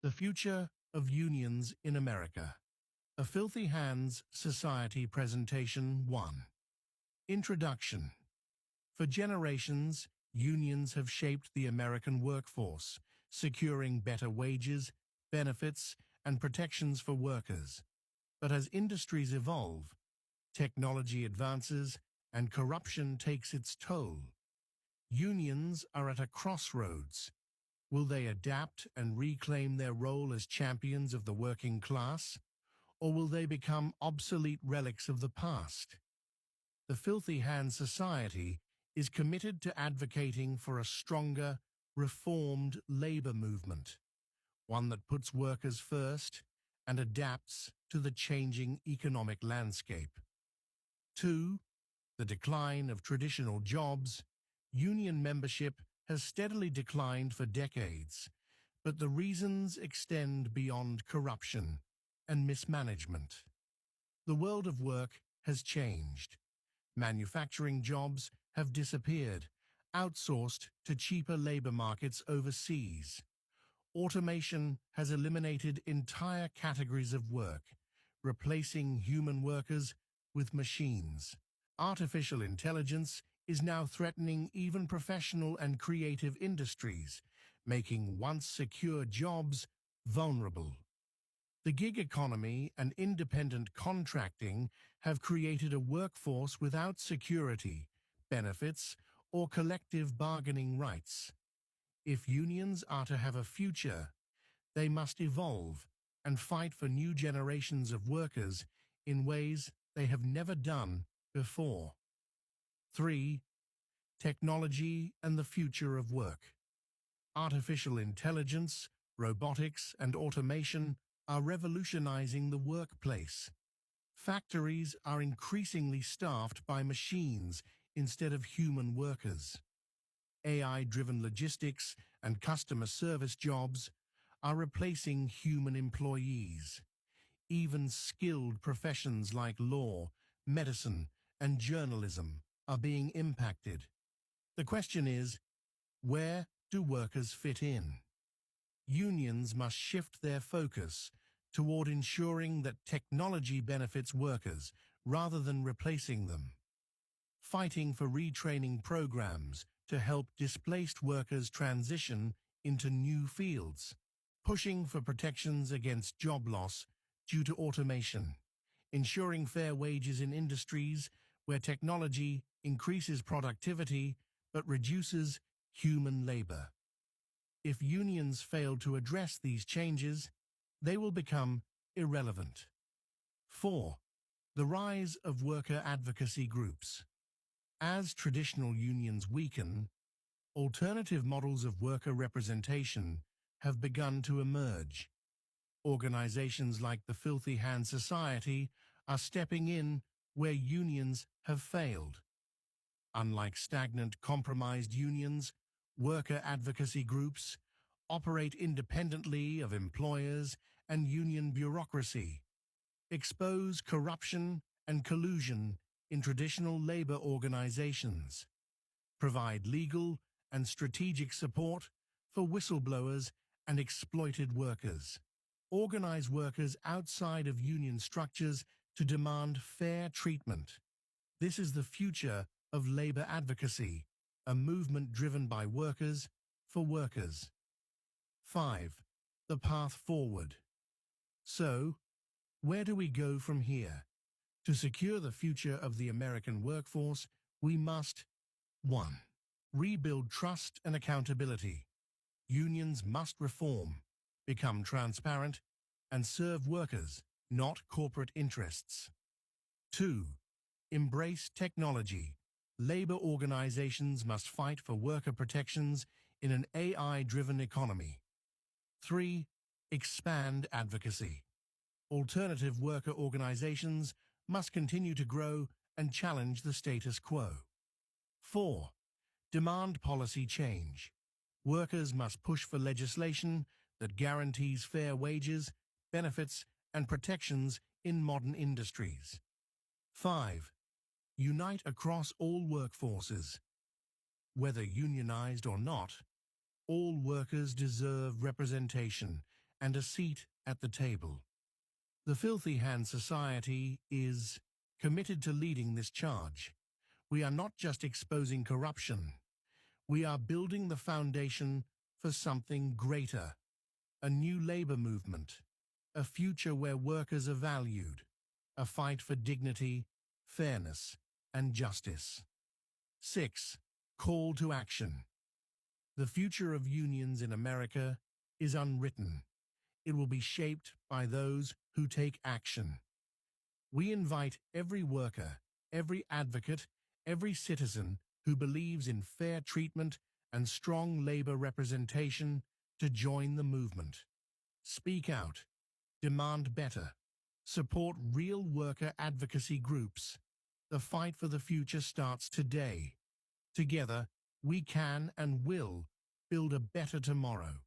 The Future of Unions in America. A Filthy Hands Society Presentation 1. Introduction. For generations, unions have shaped the American workforce, securing better wages, benefits, and protections for workers. But as industries evolve, technology advances, and corruption takes its toll, unions are at a crossroads. Will they adapt and reclaim their role as champions of the working class, or will they become obsolete relics of the past? The Filthy Hand Society is committed to advocating for a stronger, reformed labor movement, one that puts workers first and adapts to the changing economic landscape. 2. The decline of traditional jobs. Union membership has steadily declined for decades, but the reasons extend beyond corruption and mismanagement. The world of work has changed. Manufacturing jobs have disappeared, outsourced to cheaper labor markets overseas. Automation has eliminated entire categories of work, replacing human workers with machines. Artificial intelligence is now threatening even professional and creative industries, making once secure jobs vulnerable. The gig economy and independent contracting have created a workforce without security, benefits, or collective bargaining rights. If unions are to have a future, they must evolve and fight for new generations of workers in ways they have never done before. 3. Technology and the future of work. Artificial intelligence, robotics, and automation are revolutionizing the workplace. Factories are increasingly staffed by machines instead of human workers. AI-driven logistics and customer service jobs are replacing human employees. Even skilled professions like law, medicine, and journalism are being impacted. The question is, where do workers fit in? Unions must shift their focus toward ensuring that technology benefits workers rather than replacing them. Fighting for retraining programs to help displaced workers transition into new fields. Pushing for protections against job loss due to automation. Ensuring fair wages in industries where technology increases productivity but reduces human labor. If unions fail to address these changes, they will become irrelevant. 4. The rise of worker advocacy groups. As traditional unions weaken, alternative models of worker representation have begun to emerge. Organizations like the Filthy Hand Society are stepping in where unions have failed. Unlike stagnant, compromised unions, worker advocacy groups operate independently of employers and union bureaucracy, expose corruption and collusion in traditional labor organizations, provide legal and strategic support for whistleblowers and exploited workers, organize workers outside of union structures to demand fair treatment. This is the future of labor advocacy, a movement driven by workers for workers. 5. The path forward. So, where do we go from here? To secure the future of the American workforce, we must 1. Rebuild trust and accountability. Unions must reform, become transparent, and serve workers, not corporate interests. 2. Embrace technology. Labor organizations must fight for worker protections in an AI-driven economy. 3. Expand advocacy. Alternative worker organizations must continue to grow and challenge the status quo. 4. Demand policy change. Workers must push for legislation that guarantees fair wages, benefits, and protections in modern industries. 5. Unite across all workforces. Whether unionized or not, all workers deserve representation and a seat at the table. The Filthy Hand Society is committed to leading this charge. We are not just exposing corruption. We are building the foundation for something greater, a new labor movement, a future where workers are valued, a fight for dignity, fairness, and justice. 6. Call to action. The future of unions in America is unwritten. It will be shaped by those who take action. We invite every worker, every advocate, every citizen who believes in fair treatment and strong labor representation to join the movement. Speak out. Demand better. Support real worker advocacy groups. The fight for the future starts today. Together, we can and will build a better tomorrow.